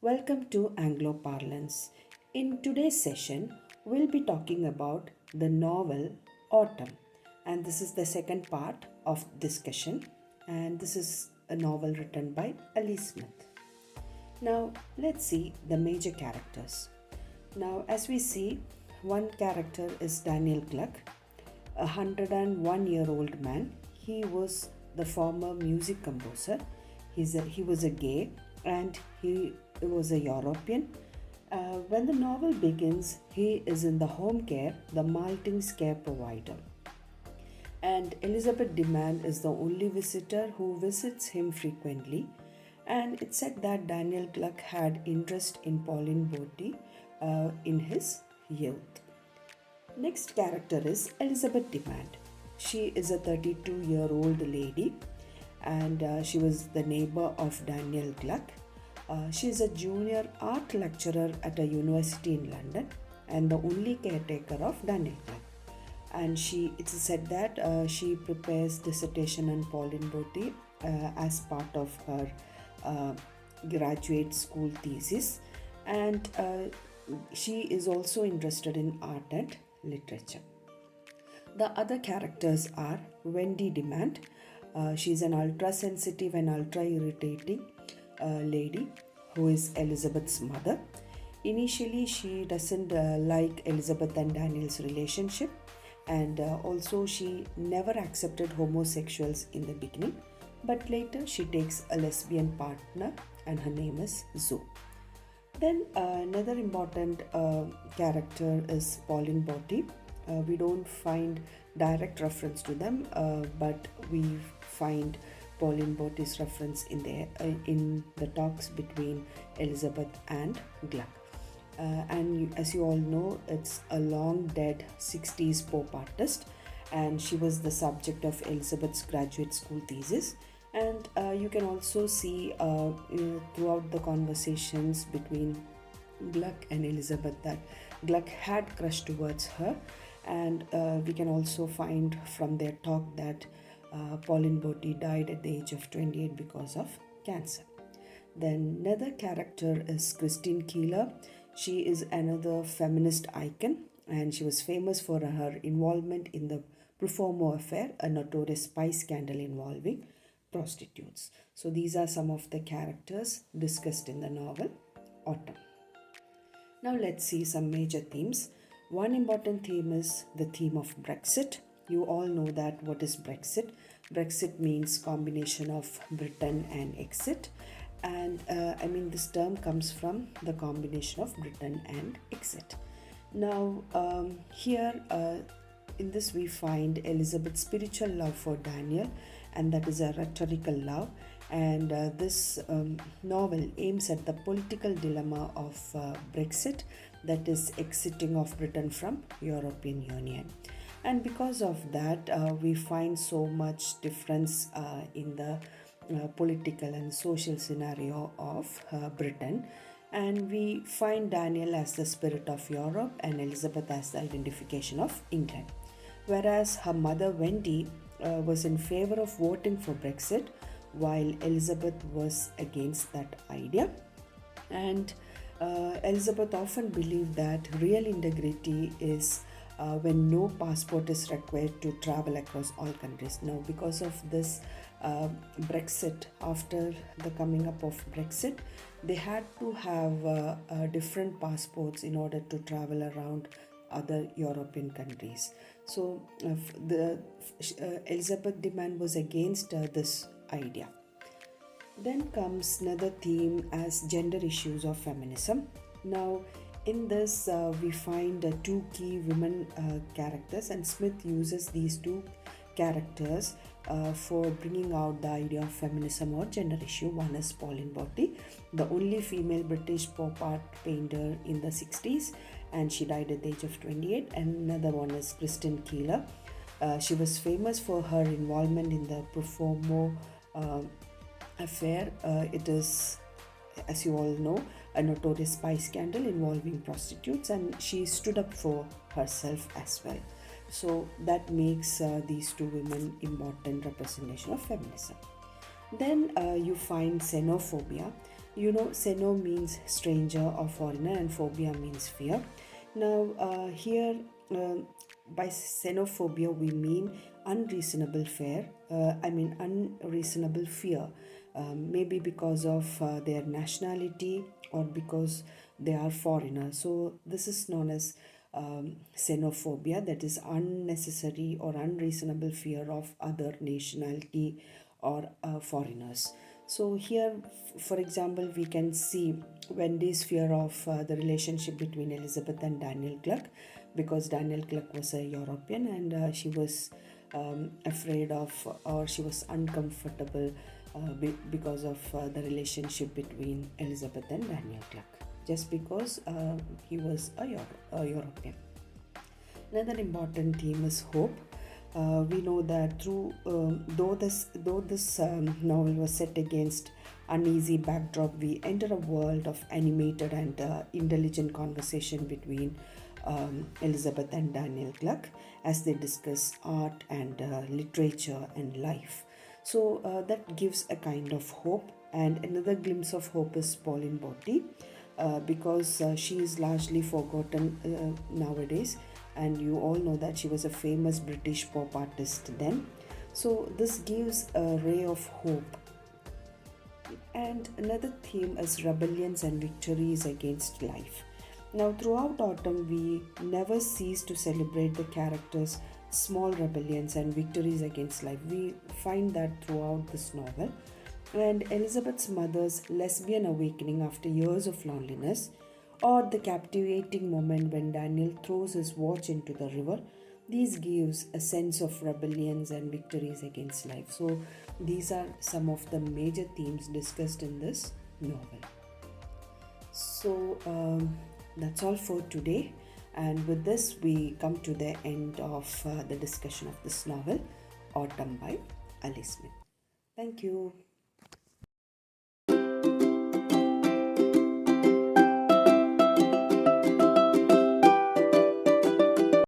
Welcome to Anglo Parlance. In today's session, we'll be talking about the novel Autumn, and this is the second part of discussion. And this is a novel written by alismith. Now, let's see the major characters. Now, as we see, one character is Daniel Gluck, a 101-year-old man. He was the former music composer. He was a gay and he was a European. When the novel begins, he is in the home care, the Maltings care provider. And Elizabeth Demand is the only visitor who visits him frequently. And it's said that Daniel Gluck had interest in Pauline Botti in his youth. Next character is Elizabeth Demand. She is a 32-year-old lady and she was the neighbor of Daniel Gluck. She is a junior art lecturer at a university in London and the only caretaker of Daniel Gluck. And it's said that she prepares dissertation on Pauline Botti as part of her graduate school thesis, and she is also interested in art and literature. The other characters are Wendy Demand. She's an ultra-sensitive and ultra-irritating lady who is Elizabeth's mother. Initially, she doesn't like Elizabeth and Daniel's relationship, and also she never accepted homosexuals in the beginning, but later she takes a lesbian partner and her name is Zoe. Then another important character is Pauline Botti. We don't find direct reference to them, but we find Pauline Botti's reference in the talks between Elizabeth and Gluck. As you all know, it's a long dead 60s pop artist, and she was the subject of Elizabeth's graduate school thesis. And you can also see throughout the conversations between Gluck and Elizabeth that Gluck had crush towards her, and we can also find from their talk that Pauline Botti died at the age of 28 because of cancer. Then another character is Christine Keeler. She is another feminist icon, and she was famous for her involvement in the Profumo affair, a notorious spy scandal involving prostitutes. So these are some of the characters discussed in the novel Autumn. Now let's see some major themes. One important theme is the theme of Brexit. You all know that what is Brexit. Brexit means combination of Britain and exit. And this term comes from the combination of Britain and exit. Now here in this we find Elizabeth's spiritual love for Daniel, and that is a rhetorical love. And this novel aims at the political dilemma of Brexit, that is exiting of Britain from European Union. And because of that, we find so much difference in the political and social scenario of Britain. And we find Daniel as the spirit of Europe and Elizabeth as the identification of England. Whereas her mother Wendy was in favor of voting for Brexit, while Elizabeth was against that idea. And Elizabeth often believed that real integrity is when no passport is required to travel across all countries. Now, because of this Brexit, after the coming up of Brexit, they had to have different passports in order to travel around other European countries. So Elizabeth Demand was against this idea. Then comes another theme as gender issues of feminism. Now in this we find two key women characters, and Smith uses these two characters for bringing out the idea of feminism or gender issue. One is Pauline Botti, the only female British pop art painter in the 60s, and she died at the age of 28. And another one is Christine Keeler. She was famous for her involvement in the Profumo affair. It is, as you all know, a notorious spy scandal involving prostitutes, and she stood up for herself as well. So that makes these two women important representation of feminism. Then you find xenophobia. xeno means stranger or foreigner, and phobia means fear. Now, here by xenophobia we mean unreasonable fear. Unreasonable fear, maybe because of their nationality or because they are foreigners. So this is known as xenophobia, that is unnecessary or unreasonable fear of other nationality or foreigners. So here, for example, we can see Wendy's fear of the relationship between Elizabeth and Daniel Gluck, because Daniel Gluck was a European, and she was afraid of, or she was uncomfortable because of the relationship between Elizabeth and Daniel Gluck, just because he was a European. Another important theme is hope. We know that though this novel was set against uneasy backdrop, we enter a world of animated and intelligent conversation between Elizabeth and Daniel Gluck as they discuss art and literature and life. So that gives a kind of hope. And another glimpse of hope is Pauline Botti, because she is largely forgotten nowadays, and you all know that she was a famous British pop artist then. So this gives a ray of hope. And another theme is rebellions and victories against life. Now, throughout autumn, we never cease to celebrate the characters' small rebellions and victories against life. We find that throughout this novel. And Elizabeth's mother's lesbian awakening after years of loneliness, or the captivating moment when Daniel throws his watch into the river, these gives a sense of rebellions and victories against life. So these are some of the major themes discussed in this novel. So that's all for today, and with this we come to the end of the discussion of this novel, Autumn by Alismith. Thank you.